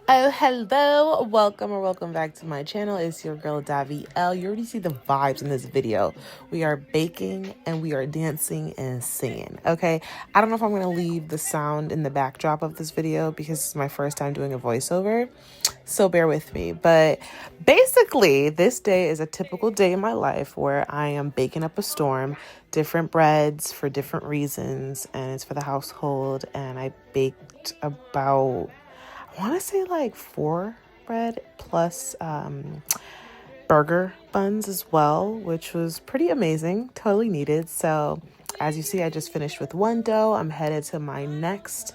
Oh, hello. Welcome back to my channel. It's your girl, Davi L. You already see the vibes in this video. We are baking and we are dancing and singing, okay? I don't know if I'm going to leave the sound in the backdrop of this video because it's my first time doing a voiceover, so bear with me. But basically, this day is a typical day in my life where I am baking up a storm, different breads for different reasons, and it's for the household. And I baked about, I want to say like 4 bread plus burger buns as well, which was pretty amazing, totally needed. So as you see, I just finished with one dough. I'm headed to my next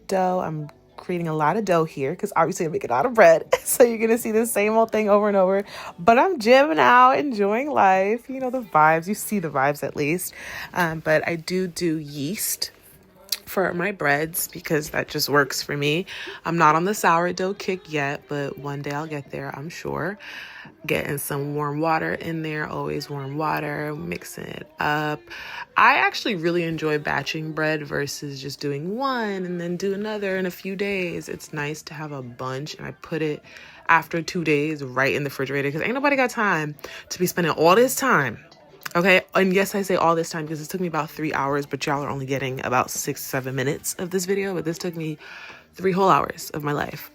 dough. I'm creating a lot of dough here because obviously I'm making a lot of bread. So you're going to see the same old thing over and over. But I'm jamming out, enjoying life. You know, the vibes. You see the vibes at least. But I do yeast for my breads because that just works for me. I'm not on the sourdough kick yet, but one day I'll get there, I'm sure. Getting some warm water in there, always warm water, mixing it up. I actually really enjoy batching bread versus just doing one and then do another in a few days. It's nice to have a bunch, and I put it after 2 days right in the refrigerator because ain't nobody got time to be spending all this time. Okay, and yes, I say all this time because it took me about 3 hours, but y'all are only getting about 6-7 minutes of this video. But this took me 3 whole hours of my life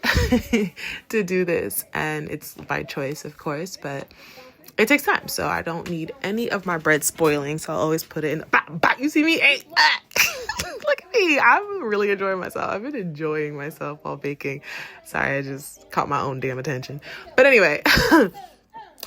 to do this, and it's by choice, of course, but it takes time. So I don't need any of my bread spoiling, so I'll always put it in. You see me? Hey, look at me. I'm really enjoying myself. I've been enjoying myself while baking. Sorry, I just caught my own damn attention. But anyway.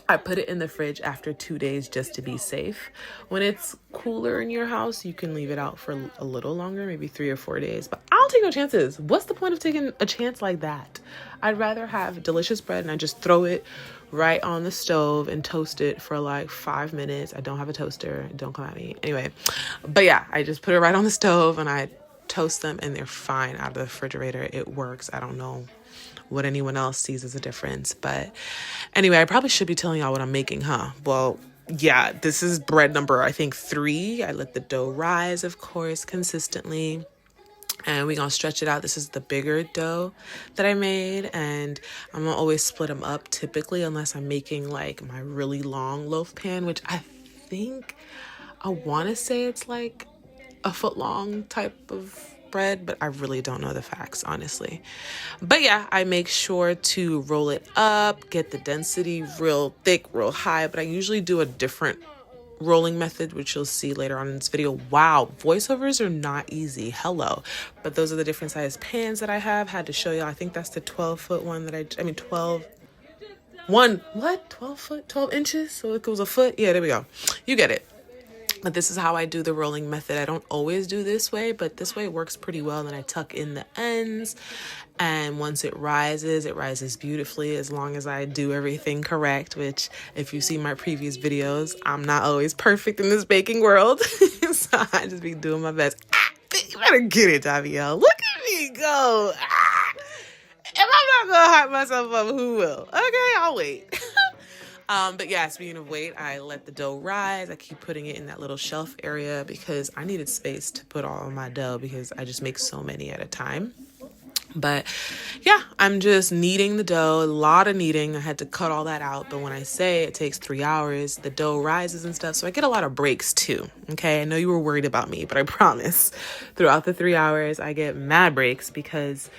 I put it in the fridge after 2 days just to be safe. When it's cooler in your house, you can leave it out for a little longer, maybe 3 or 4 days. But I don't take no chances. What's the point of taking a chance like that? I'd rather have delicious bread and I just throw it right on the stove and toast it for like 5 minutes. I don't have a toaster. Don't come at me. Anyway, but yeah, I just put it right on the stove and I toast them and they're fine out of the refrigerator. It works. I don't know what anyone else sees as a difference. But anyway, I probably should be telling y'all what I'm making, huh? Well, yeah, this is bread number, I think 3. I let the dough rise, of course, consistently. And we're going to stretch it out. This is the bigger dough that I made. And I'm going to always split them up typically, unless I'm making like my really long loaf pan, which I think I want to say it's like a foot long type of bread, but I really don't know the facts, honestly. But yeah, I make sure to roll it up, get the density real thick, real high, but I usually do a different rolling method, which you'll see later on in this video. Wow, voiceovers are not easy. Hello. But those are the different size pans that I have. Had to show y'all. I think that's the 12-foot one that 12 foot, 12 inches. So it goes a foot. Yeah, there we go. You get it. But this is how I do the rolling method. I don't always do this way, but this way works pretty well. Then I tuck in the ends, and once it rises beautifully as long as I do everything correct, which if you see my previous videos, I'm not always perfect in this baking world. So I just be doing my best. You better get it, Davielle. Look at me go. If I'm not going to hype myself up, who will? Okay, I'll wait. But yeah, speaking of weight, I let the dough rise. I keep putting it in that little shelf area because I needed space to put all of my dough because I just make so many at a time. But yeah, I'm just kneading the dough, a lot of kneading. I had to cut all that out. But when I say it takes 3 hours, the dough rises and stuff. So I get a lot of breaks too. Okay. I know you were worried about me, but I promise throughout the 3 hours, I get mad breaks because,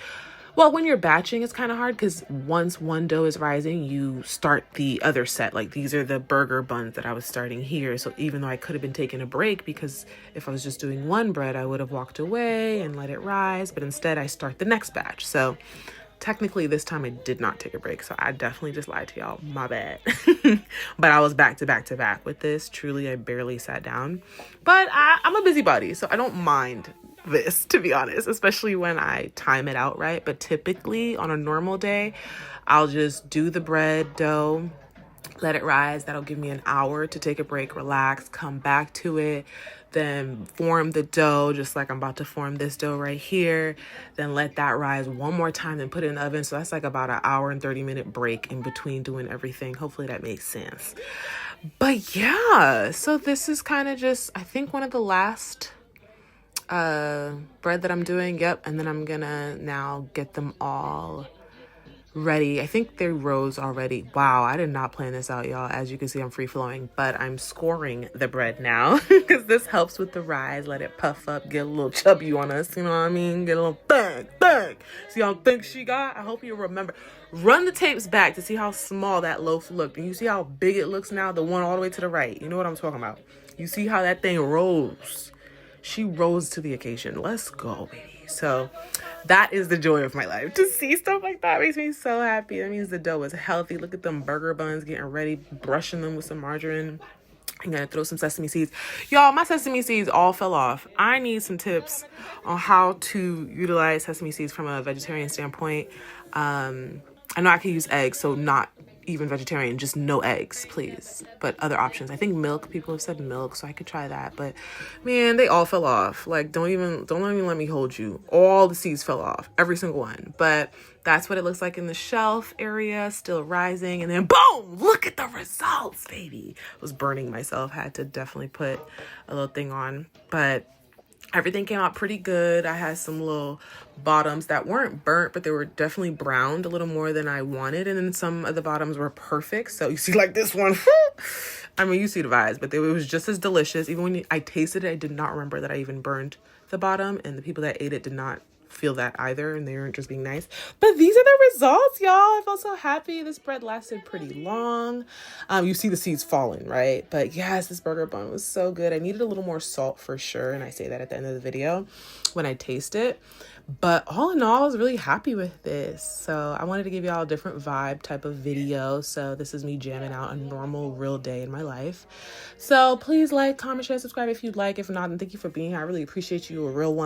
well, when you're batching, it's kind of hard because once one dough is rising, you start the other set. Like these are the burger buns that I was starting here. So even though I could have been taking a break because if I was just doing one bread, I would have walked away and let it rise. But instead, I start the next batch. So technically this time I did not take a break. So I definitely just lied to y'all. My bad. But I was back to back with this. Truly, I barely sat down. But I'm a busybody, so I don't mind this, to be honest, especially when I time it out right. But typically on a normal day, I'll just do the bread dough, let it rise. That'll give me an hour to take a break, relax, come back to it, then form the dough just like I'm about to form this dough right here, then let that rise one more time, then put it in the oven. So that's like about an hour and 30-minute break in between doing everything. Hopefully that makes sense. But yeah, so this is kind of just, I think, one of the last bread that I'm doing. Yep. And then I'm gonna now get them all ready. I think they rose already. Wow, I did not plan this out, y'all. As you can see, I'm free flowing, but I'm scoring the bread now because this helps with the rise. Let it puff up, get a little chubby on us. You know what I mean? Get a little bang, bang. See how thick she got? I hope you remember. Run the tapes back to see how small that loaf looked. And you see how big it looks now? The one all the way to the right. You know what I'm talking about? You see how that thing rose? She rose to the occasion. Let's go, baby. So that is the joy of my life. To see stuff like that makes me so happy. That means the dough is healthy. Look at them burger buns getting ready, brushing them with some margarine. I'm gonna throw some sesame seeds. Y'all, my sesame seeds all fell off. I need some tips on how to utilize sesame seeds from a vegetarian standpoint. I know I can use eggs, so not even vegetarian, just no eggs, please. But other options. I think milk, people have said milk, so I could try that. But man, they all fell off. Like, don't even let me hold you. All the seeds fell off, every single one. But that's what it looks like in the shelf area, still rising. And then boom, look at the results, baby. I was burning myself, had to definitely put a little thing on. But everything came out pretty good. I had some little bottoms that weren't burnt, but they were definitely browned a little more than I wanted. And then some of the bottoms were perfect. So you see, like this one, I mean, you see the vibes, but it was just as delicious. Even when I tasted it, I did not remember that I even burned the bottom. And the people that ate it did not feel that either, and they weren't just being nice. But these are the results, y'all. I felt so happy. This bread lasted pretty long. You see the seeds falling, right? But yes, this burger bun was so good. I needed a little more salt for sure, and I say that at the end of the video when I taste it. But all in all, I was really happy with this. So I wanted to give y'all a different vibe type of video. So this is me jamming out a normal, real day in my life. So please like, comment, share, subscribe if you'd like. If not, then thank you for being here. I really appreciate you. A real one.